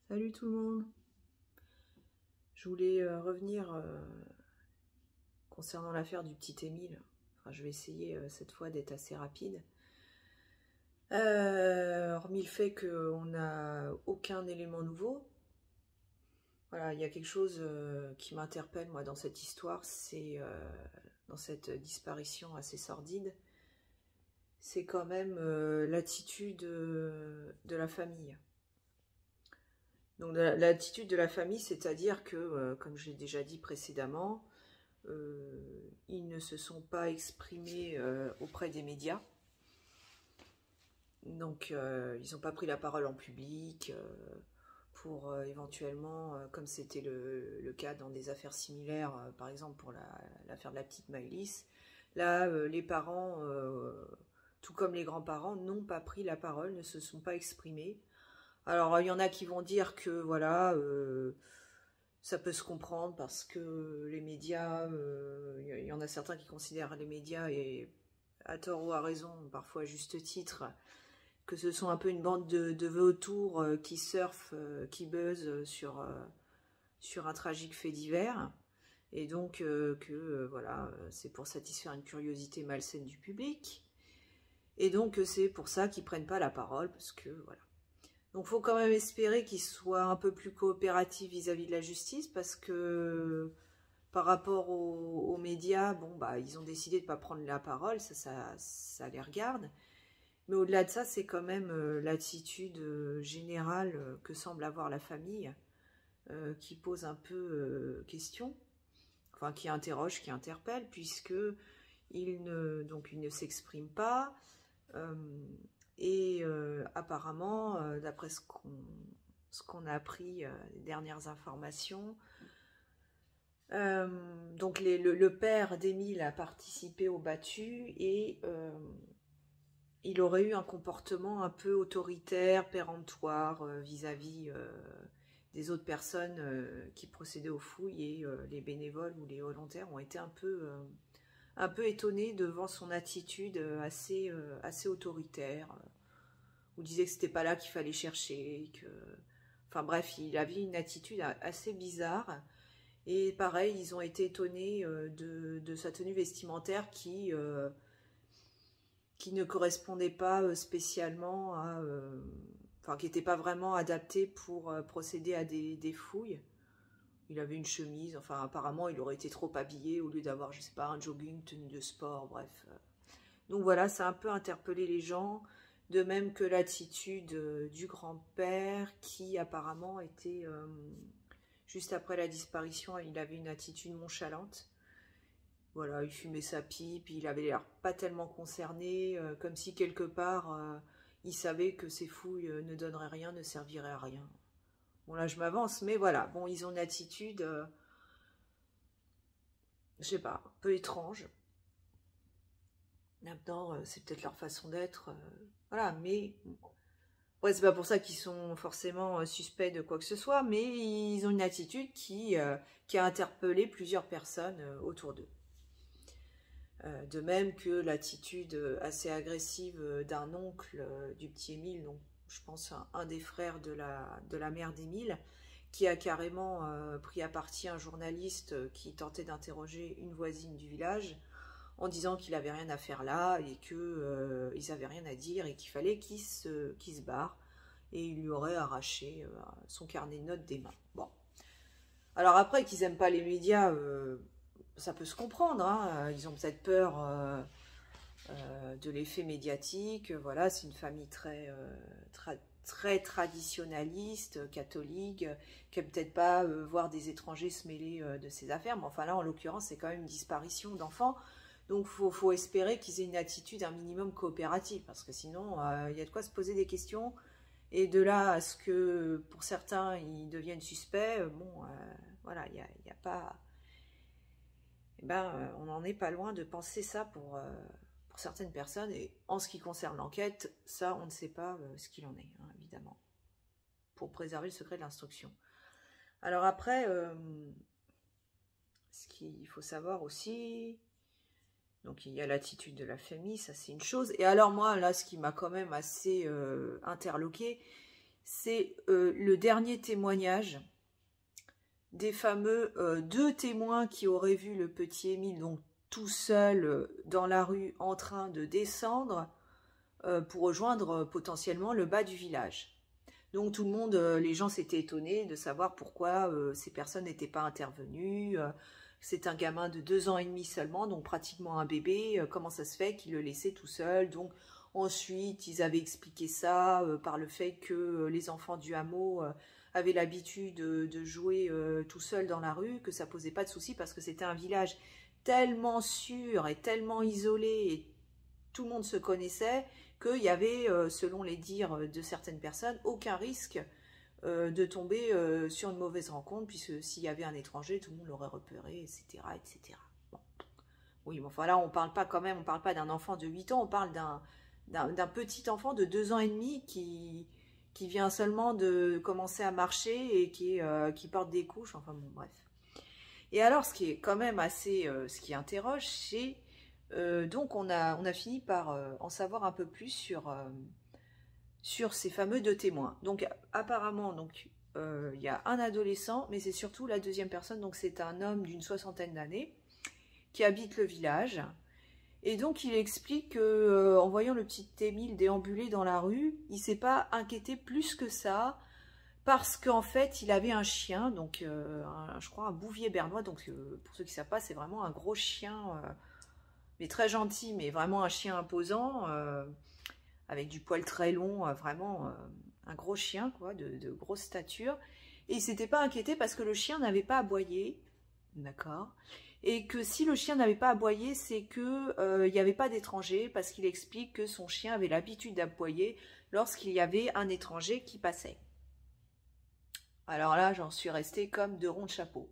Salut tout le monde. Je voulais revenir concernant l'affaire du petit Émile. Enfin, je vais essayer cette fois d'être assez rapide. Hormis le fait qu'on n'a aucun élément nouveau. Voilà, il y a quelque chose qui m'interpelle moi dans cette histoire, c'est dans cette disparition assez sordide. C'est quand même l'attitude de la famille. Donc l'attitude de la famille, c'est-à-dire que, comme j'ai déjà dit précédemment, ils ne se sont pas exprimés auprès des médias. Donc ils n'ont pas pris la parole en public pour éventuellement, comme c'était le cas dans des affaires similaires, par exemple pour l'affaire de la petite Maëlys, là les parents, tout comme les grands-parents, n'ont pas pris la parole, ne se sont pas exprimés. Alors, il y en a qui vont dire que, voilà, ça peut se comprendre parce que les médias, il y en a certains qui considèrent les médias, et à tort ou à raison, parfois à juste titre, que ce sont un peu une bande de vautours qui surfent, qui buzzent sur un tragique fait divers. Et donc, voilà, c'est pour satisfaire une curiosité malsaine du public. Et donc, c'est pour ça qu'ils prennent pas la parole, parce que, voilà. Donc, il faut quand même espérer qu'ils soient un peu plus coopératifs vis-à-vis de la justice, parce que par rapport aux médias, bon, bah, ils ont décidé de ne pas prendre la parole, ça les regarde. Mais au-delà de ça, c'est quand même l'attitude générale que semble avoir la famille qui pose un peu question, enfin qui interroge, qui interpelle, puisque il ne s'exprime pas. Et apparemment, d'après ce qu'on a appris, les dernières informations, donc le père d'Émile a participé au battu et il aurait eu un comportement un peu autoritaire, péremptoire vis-à-vis des autres personnes qui procédaient aux fouilles, et les bénévoles ou les volontaires ont été un peu étonnés devant son attitude assez autoritaire. On disait que c'était pas là qu'il fallait chercher, enfin bref, il avait une attitude assez bizarre. Et pareil, ils ont été étonnés de sa tenue vestimentaire qui ne correspondait pas spécialement à... enfin, qui n'était pas vraiment adaptée pour procéder à des fouilles. Il avait une chemise, enfin apparemment il aurait été trop habillé au lieu d'avoir, je sais pas, un jogging, tenue de sport, bref. Donc voilà, ça a un peu interpellé les gens, de même que l'attitude du grand-père qui apparemment était, juste après la disparition, il avait une attitude nonchalante. Voilà, il fumait sa pipe, il avait l'air pas tellement concerné, comme si quelque part il savait que ces fouilles ne donneraient rien, ne serviraient à rien. Bon là je m'avance, mais voilà, bon ils ont une attitude, je sais pas, un peu étrange. Maintenant, c'est peut-être leur façon d'être, voilà, mais ouais, c'est pas pour ça qu'ils sont forcément suspects de quoi que ce soit, mais ils ont une attitude qui a interpellé plusieurs personnes autour d'eux. De même que l'attitude assez agressive d'un oncle du petit Émile, donc je pense un des frères de la mère d'Émile, qui a carrément pris à partie un journaliste qui tentait d'interroger une voisine du village, en disant qu'il n'avait rien à faire là et qu'ils n'avaient rien à dire et qu'il fallait qu'il se barre, et il lui aurait arraché son carnet de notes des mains. Bon. Alors après, qu'ils n'aiment pas les médias, ça peut se comprendre, hein. Ils ont peut-être peur de l'effet médiatique. Voilà, c'est une famille très traditionnaliste, catholique, qui n'aime peut-être pas voir des étrangers se mêler de ces affaires. Mais enfin là, en l'occurrence, c'est quand même une disparition d'enfants. Donc, faut espérer qu'ils aient une attitude un minimum coopérative, parce que sinon, il y a de quoi se poser des questions. Et de là à ce que, pour certains, ils deviennent suspects, bon, voilà, il y a pas... Eh ben, on n'en est pas loin de penser ça pour certaines personnes. Et en ce qui concerne l'enquête, ça, on ne sait pas ce qu'il en est, hein, évidemment, pour préserver le secret de l'instruction. Alors après, ce qu'il faut savoir aussi... Donc il y a l'attitude de la famille, ça c'est une chose. Et alors moi, là, ce qui m'a quand même assez interloqué, c'est le dernier témoignage des fameux 2 témoins qui auraient vu le petit Émile donc tout seul dans la rue en train de descendre pour rejoindre potentiellement le bas du village. Donc tout le monde, les gens s'étaient étonnés de savoir pourquoi ces personnes n'étaient pas intervenues. C'est un gamin de 2 ans et demi seulement, donc pratiquement un bébé. Comment ça se fait qu'il le laissait tout seul? Donc ensuite, ils avaient expliqué ça par le fait que les enfants du hameau avaient l'habitude de jouer tout seul dans la rue, que ça posait pas de souci parce que c'était un village tellement sûr et tellement isolé et tout le monde se connaissait qu'il y avait, selon les dires de certaines personnes, aucun risque de tomber sur une mauvaise rencontre, puisque s'il y avait un étranger, tout le monde l'aurait repéré, etc. etc. Bon. Oui, mais enfin là, on parle pas quand même, on parle pas d'un enfant de 8 ans, on parle d'un petit enfant de 2 ans et demi qui vient seulement de commencer à marcher et qui porte des couches, enfin bon, bref. Et alors, ce qui est quand même assez, ce qui interroge, c'est donc on a fini par en savoir un peu plus sur ces fameux 2 témoins. Donc apparemment, donc il y a un adolescent, mais c'est surtout la deuxième personne, donc c'est un homme d'une 60aine d'années qui habite le village. Et donc il explique que en voyant le petit Émile déambuler dans la rue, il s'est pas inquiété plus que ça, parce qu'en fait il avait un chien, donc je crois un bouvier bernois, donc pour ceux qui ne savent pas, c'est vraiment un gros chien, mais très gentil, mais vraiment un chien imposant, avec du poil très long, vraiment un gros chien, quoi, de grosse stature. Et il ne s'était pas inquiété parce que le chien n'avait pas aboyé, d'accord? Et que si le chien n'avait pas aboyé, c'est que il n'y avait pas d'étranger, parce qu'il explique que son chien avait l'habitude d'aboyer lorsqu'il y avait un étranger qui passait. Alors là, j'en suis restée comme de ronds de chapeau.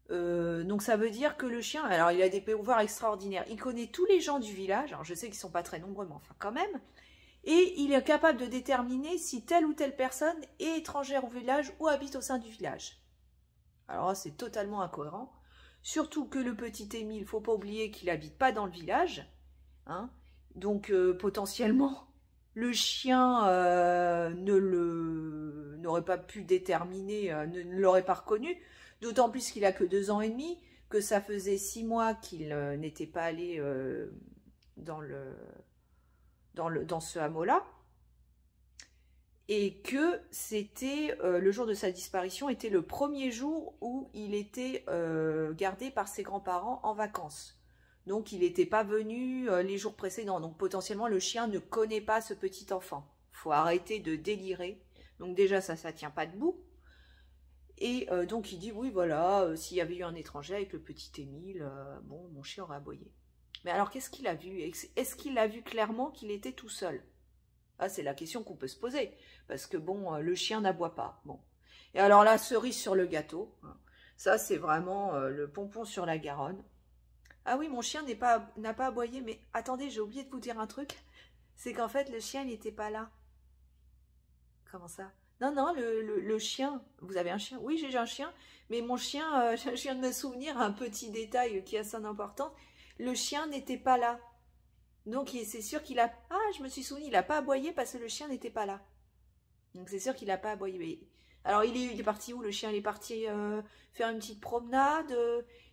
Donc ça veut dire que le chien, alors il a des pouvoirs extraordinaires, il connaît tous les gens du village, alors je sais qu'ils ne sont pas très nombreux, mais enfin quand même, et il est capable de déterminer si telle ou telle personne est étrangère au village ou habite au sein du village. Alors là, c'est totalement incohérent, surtout que le petit Émile, il ne faut pas oublier qu'il n'habite pas dans le village, hein, donc potentiellement le chien n'aurait pas pu déterminer, ne l'aurait pas reconnu, d'autant plus qu'il a que 2 ans et demi, que ça faisait 6 mois qu'il n'était pas allé dans ce hameau-là, et que c'était le jour de sa disparition était le premier jour où il était gardé par ses grands-parents en vacances. Donc il n'était pas venu les jours précédents. Donc potentiellement le chien ne connaît pas ce petit enfant. Il faut arrêter de délirer. Donc déjà ça ne tient pas debout. Et donc il dit oui voilà, s'il y avait eu un étranger avec le petit Émile, bon mon chien aurait aboyé. Mais alors qu'est-ce qu'il a vu? Est-ce qu'il a vu clairement qu'il était tout seul? Ah, c'est la question qu'on peut se poser. Parce que bon, le chien n'aboie pas. Bon. Et alors la cerise sur le gâteau, hein, ça c'est vraiment le pompon sur la Garonne. Ah oui, mon chien n'a pas aboyé, mais attendez, j'ai oublié de vous dire un truc. C'est qu'en fait, le chien, il n'était pas là. Comment ça? Non, non, le chien, vous avez un chien? Oui, j'ai un chien, mais mon chien, je viens de me souvenir, un petit détail qui a son importance, le chien n'était pas là. Donc c'est sûr qu'il a... Ah, je me suis souvenu, il n'a pas aboyé parce que le chien n'était pas là. Donc c'est sûr qu'il n'a pas aboyé. Mais... Alors il est parti où? Le chien il est parti faire une petite promenade.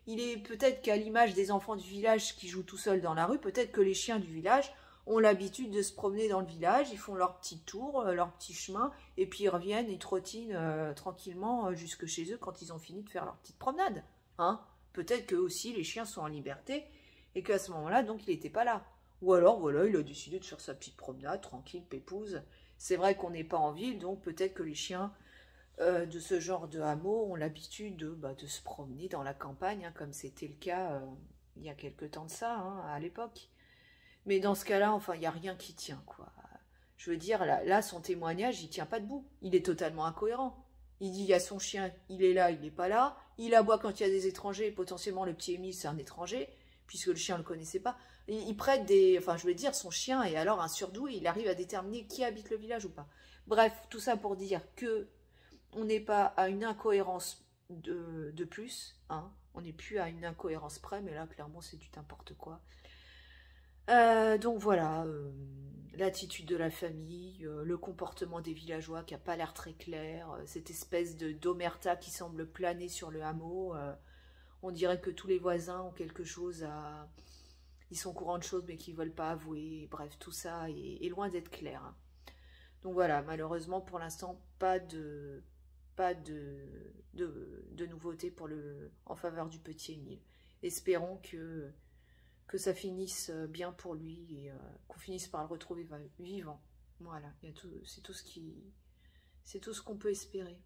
Il est peut-être qu'à l'image des enfants du village qui jouent tout seuls dans la rue, peut-être que les chiens du village ont l'habitude de se promener dans le village, ils font leur petit tour, leur petit chemin, et puis ils reviennent, ils trottinent tranquillement jusque chez eux quand ils ont fini de faire leur petite promenade. Hein, peut-être que aussi les chiens sont en liberté, et qu'à ce moment-là, donc il n'était pas là. Ou alors, voilà, il a décidé de faire sa petite promenade, tranquille, pépouze. C'est vrai qu'on n'est pas en ville, donc peut-être que les chiens de ce genre de hameau ont l'habitude de se promener dans la campagne, hein, comme c'était le cas il y a quelque temps de ça, hein, à l'époque. Mais dans ce cas-là, enfin, il n'y a rien qui tient, quoi. Je veux dire, là, son témoignage, il tient pas debout. Il est totalement incohérent. Il dit, il y a son chien, il est là, il n'est pas là. Il aboie quand il y a des étrangers, potentiellement le petit Émile, c'est un étranger, puisque le chien ne le connaissait pas. Il prête des... Enfin, je veux dire, son chien est alors un surdoué, il arrive à déterminer qui habite le village ou pas. Bref, tout ça pour dire que on n'est pas à une incohérence de plus, hein. On n'est plus à une incohérence près, mais là, clairement, c'est du n'importe quoi. Donc voilà, l'attitude de la famille, le comportement des villageois qui n'a pas l'air très clair, cette espèce de d'omerta qui semble planer sur le hameau. On dirait que tous les voisins ont quelque chose à... Ils sont au courant de choses mais qu'ils ne veulent pas avouer. Bref, tout ça est loin d'être clair, hein. Donc voilà, malheureusement pour l'instant, pas de nouveautés en faveur du petit Émile. Espérons que ça finisse bien pour lui et qu'on finisse par le retrouver vivant. Voilà, c'est tout ce qu'on peut espérer.